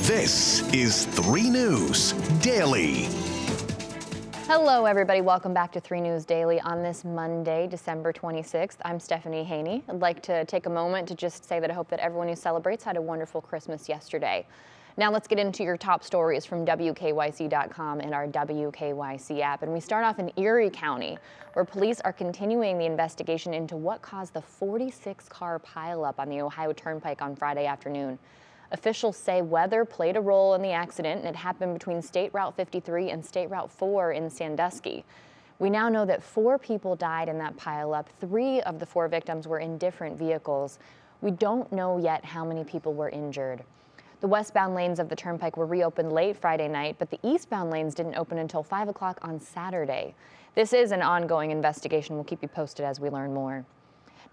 This is 3 News Daily. Hello, everybody. Welcome back to 3 News Daily on this Monday, December 26th. I'm Stephanie Haney. I'd like to take a moment to just say that I hope that everyone who celebrates had a wonderful Christmas yesterday. Now let's get into your top stories from WKYC.com and our WKYC app. And we start off in Erie County, where police are continuing the investigation into what caused the 46-car pileup on the Ohio Turnpike on Friday afternoon. Officials say weather played a role in the accident, and it happened between State Route 53 and State Route 4 in Sandusky. We now know that 4 people died in that pileup. 3 of the 4 victims were in different vehicles. We don't know yet how many people were injured. The westbound lanes of the Turnpike were reopened late Friday night, but the eastbound lanes didn't open until 5 o'clock on Saturday. This is an ongoing investigation. We'll keep you posted as we learn more.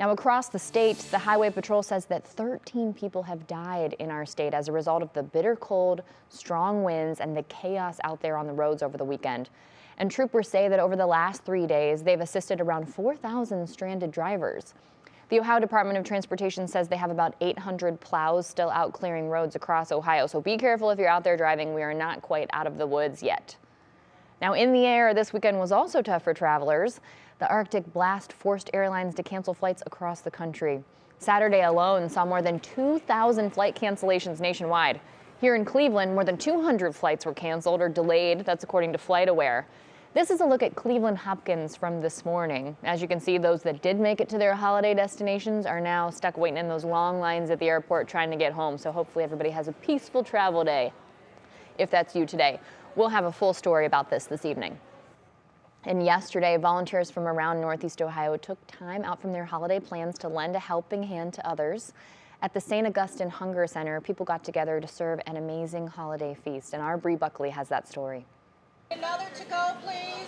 Now, across the state, the Highway Patrol says that 13 people have died in our state as a result of the bitter cold, strong winds, and the chaos out there on the roads over the weekend. And troopers say that over the last 3 days, they've assisted around 4,000 stranded drivers. The Ohio Department of Transportation says they have about 800 plows still out clearing roads across Ohio, so be careful if you're out there driving. We are not quite out of the woods yet. Now, in the air this weekend was also tough for travelers. The Arctic blast forced airlines to cancel flights across the country. Saturday alone saw more than 2,000 flight cancellations nationwide. Here in Cleveland, more than 200 flights were canceled or delayed. That's according to FlightAware. This is a look at Cleveland Hopkins from this morning. As you can see, those that did make it to their holiday destinations are now stuck waiting in those long lines at the airport trying to get home. So hopefully everybody has a peaceful travel day. If that's you today, we'll have a full story about this evening. And yesterday, volunteers from around Northeast Ohio took time out from their holiday plans to lend a helping hand to others. At the St. Augustine Hunger Center, people got together to serve an amazing holiday feast. And our Bree Buckley has that story. Another to go, please.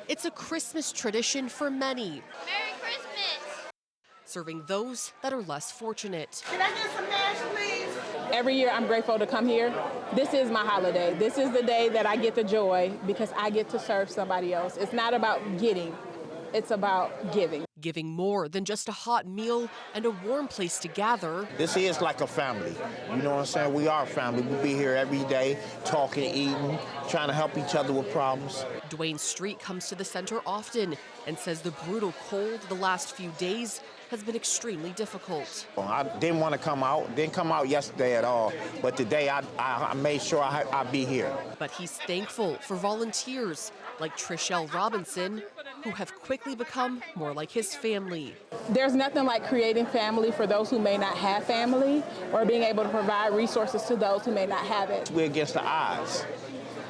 It's a Christmas tradition for many. Merry Christmas. Serving those that are less fortunate. Can I get some mash, please? Every year I'm grateful to come here. This is my holiday. This is the day that I get the joy because I get to serve somebody else. It's not about getting, it's about giving. Giving more than just a hot meal and a warm place to gather. This is like a family. You know what I'm saying? We are a family. We'll be here every day, talking, eating, trying to help each other with problems. Dwayne Street comes to the center often and says the brutal cold the last few days has been extremely difficult. I didn't want to come out, didn't come out yesterday at all, but today I made sure I'd be here. But he's thankful for volunteers like Trishelle Robinson, who have quickly become more like his family. There's nothing like creating family for those who may not have family or being able to provide resources to those who may not have it. We're against the odds.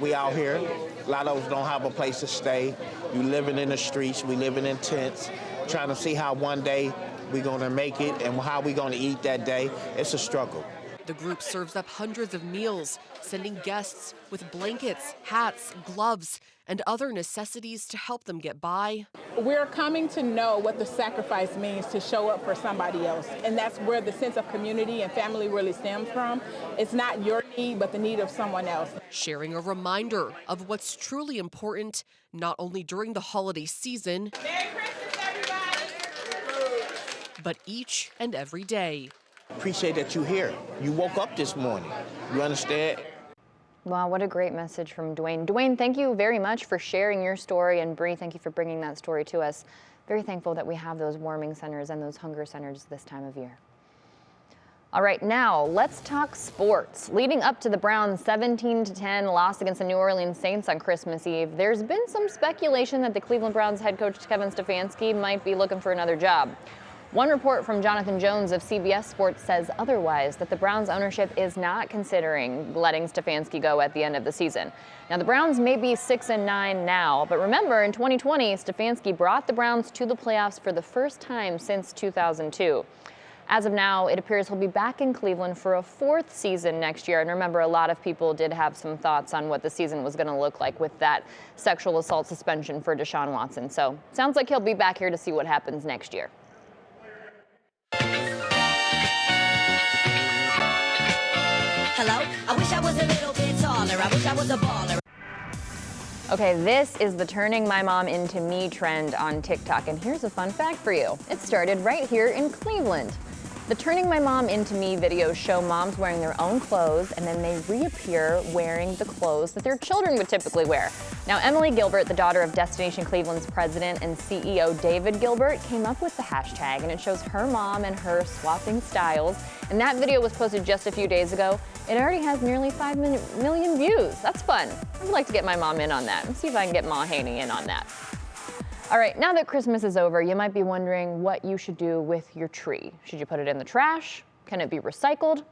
We out here, a lot of us don't have a place to stay. You living in the streets, we living in tents, trying to see how one day we're gonna make it and how we're gonna eat that day. It's a struggle. The group serves up hundreds of meals, sending guests with blankets, hats, gloves, and other necessities to help them get by. We're coming to know what the sacrifice means to show up for somebody else. And that's where the sense of community and family really stems from. It's not your need, but the need of someone else. Sharing a reminder of what's truly important, not only during the holiday season, Merry Christmas, everybody. but each and every day. Appreciate that you're here. You woke up this morning. You understand? Wow, what a great message from Dwayne. Dwayne, thank you very much for sharing your story, and Bree, thank you for bringing that story to us. Very thankful that we have those warming centers and those hunger centers this time of year. All right, now let's talk sports. Leading up to the Browns' 17-10 loss against the New Orleans Saints on Christmas Eve, there's been some speculation that the Cleveland Browns head coach Kevin Stefanski might be looking for another job. One report from Jonathan Jones of CBS Sports says otherwise, that the Browns ownership is not considering letting Stefanski go at the end of the season. Now, the Browns may be 6-9 now, but remember, in 2020, Stefanski brought the Browns to the playoffs for the first time since 2002. As of now, it appears he'll be back in Cleveland for a 4th season next year. And remember, a lot of people did have some thoughts on what the season was going to look like with that sexual assault suspension for Deshaun Watson. So, sounds like he'll be back here to see what happens next year. Hello? I wish I was a little bit taller. I wish I was a baller. Okay, this is the turning my mom into me trend on TikTok, and here's a fun fact for you. It started right here in Cleveland. The Turning My Mom Into Me videos show moms wearing their own clothes and then they reappear wearing the clothes that their children would typically wear. Now, Emily Gilbert, the daughter of Destination Cleveland's president and CEO David Gilbert, came up with the hashtag, and it shows her mom and her swapping styles. And that video was posted just a few days ago. It already has nearly 5 million views. That's fun. I'd like to get my mom in on that and see if I can get Ma Haney in on that. All right, now that Christmas is over, you might be wondering what you should do with your tree. Should you put it in the trash? Can it be recycled?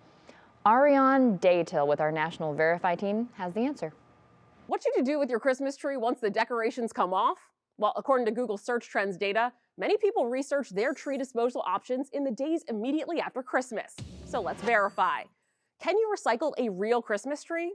Ariane Daytil with our National Verify team has the answer. What should you do with your Christmas tree once the decorations come off? Well, according to Google Search Trends data, many people research their tree disposal options in the days immediately after Christmas. So let's verify. Can you recycle a real Christmas tree?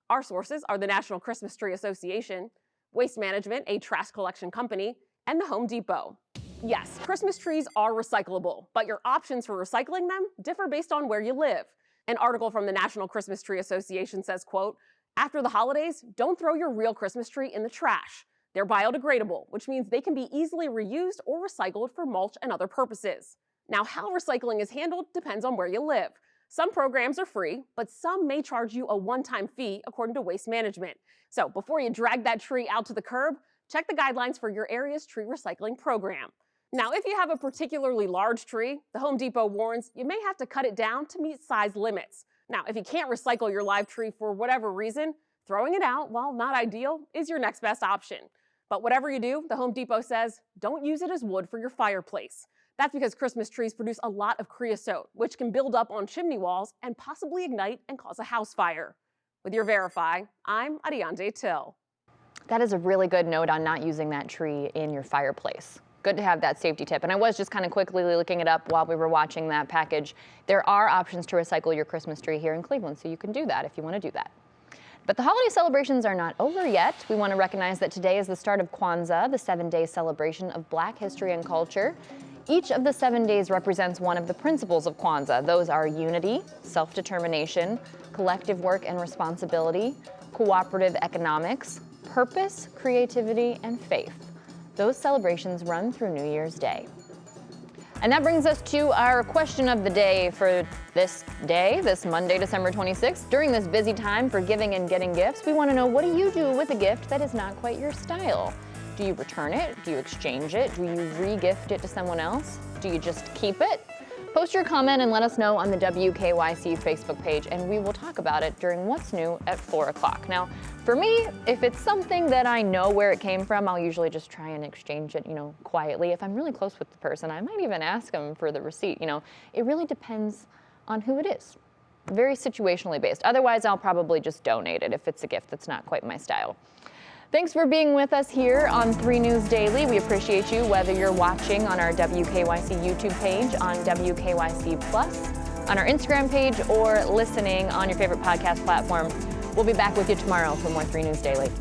Our sources are the National Christmas Tree Association, Waste Management, a trash collection company, and the Home Depot. Yes, Christmas trees are recyclable, but your options for recycling them differ based on where you live. An article from the National Christmas Tree Association says, quote, "After the holidays, don't throw your real Christmas tree in the trash. They're biodegradable, which means they can be easily reused or recycled for mulch and other purposes." Now, how recycling is handled depends on where you live. Some programs are free, but some may charge you a one-time fee according to Waste Management. So before you drag that tree out to the curb, check the guidelines for your area's tree recycling program. Now, if you have a particularly large tree, the Home Depot warns you may have to cut it down to meet size limits. Now, if you can't recycle your live tree for whatever reason, throwing it out, while not ideal, is your next best option. But whatever you do, the Home Depot says, don't use it as wood for your fireplace. That's because Christmas trees produce a lot of creosote, which can build up on chimney walls and possibly ignite and cause a house fire. With your Verify, I'm Ariane Daytil. That is a really good note on not using that tree in your fireplace. Good to have that safety tip. And I was just kind of quickly looking it up while we were watching that package. There are options to recycle your Christmas tree here in Cleveland, so you can do that if you want to do that. But the holiday celebrations are not over yet. We want to recognize that today is the start of Kwanzaa, the 7-day celebration of Black history and culture. Each of the 7 days represents one of the principles of Kwanzaa. Those are unity, self-determination, collective work and responsibility, cooperative economics, purpose, creativity, and faith. Those celebrations run through New Year's Day. And that brings us to our question of the day for this day, this Monday, December 26th. During this busy time for giving and getting gifts, we want to know, what do you do with a gift that is not quite your style? Do you return it? Do you exchange it? Do you re-gift it to someone else? Do you just keep it? Post your comment and let us know on the WKYC Facebook page, and we will talk about it during What's New at 4 o'clock. Now, for me, if it's something that I know where it came from, I'll usually just try and exchange it, quietly. If I'm really close with the person, I might even ask them for the receipt. It really depends on who it is. Very situationally based. Otherwise, I'll probably just donate it if it's a gift that's not quite my style. Thanks for being with us here on 3 News Daily. We appreciate you, whether you're watching on our WKYC YouTube page, on WKYC Plus, on our Instagram page, or listening on your favorite podcast platform. We'll be back with you tomorrow for more 3 News Daily.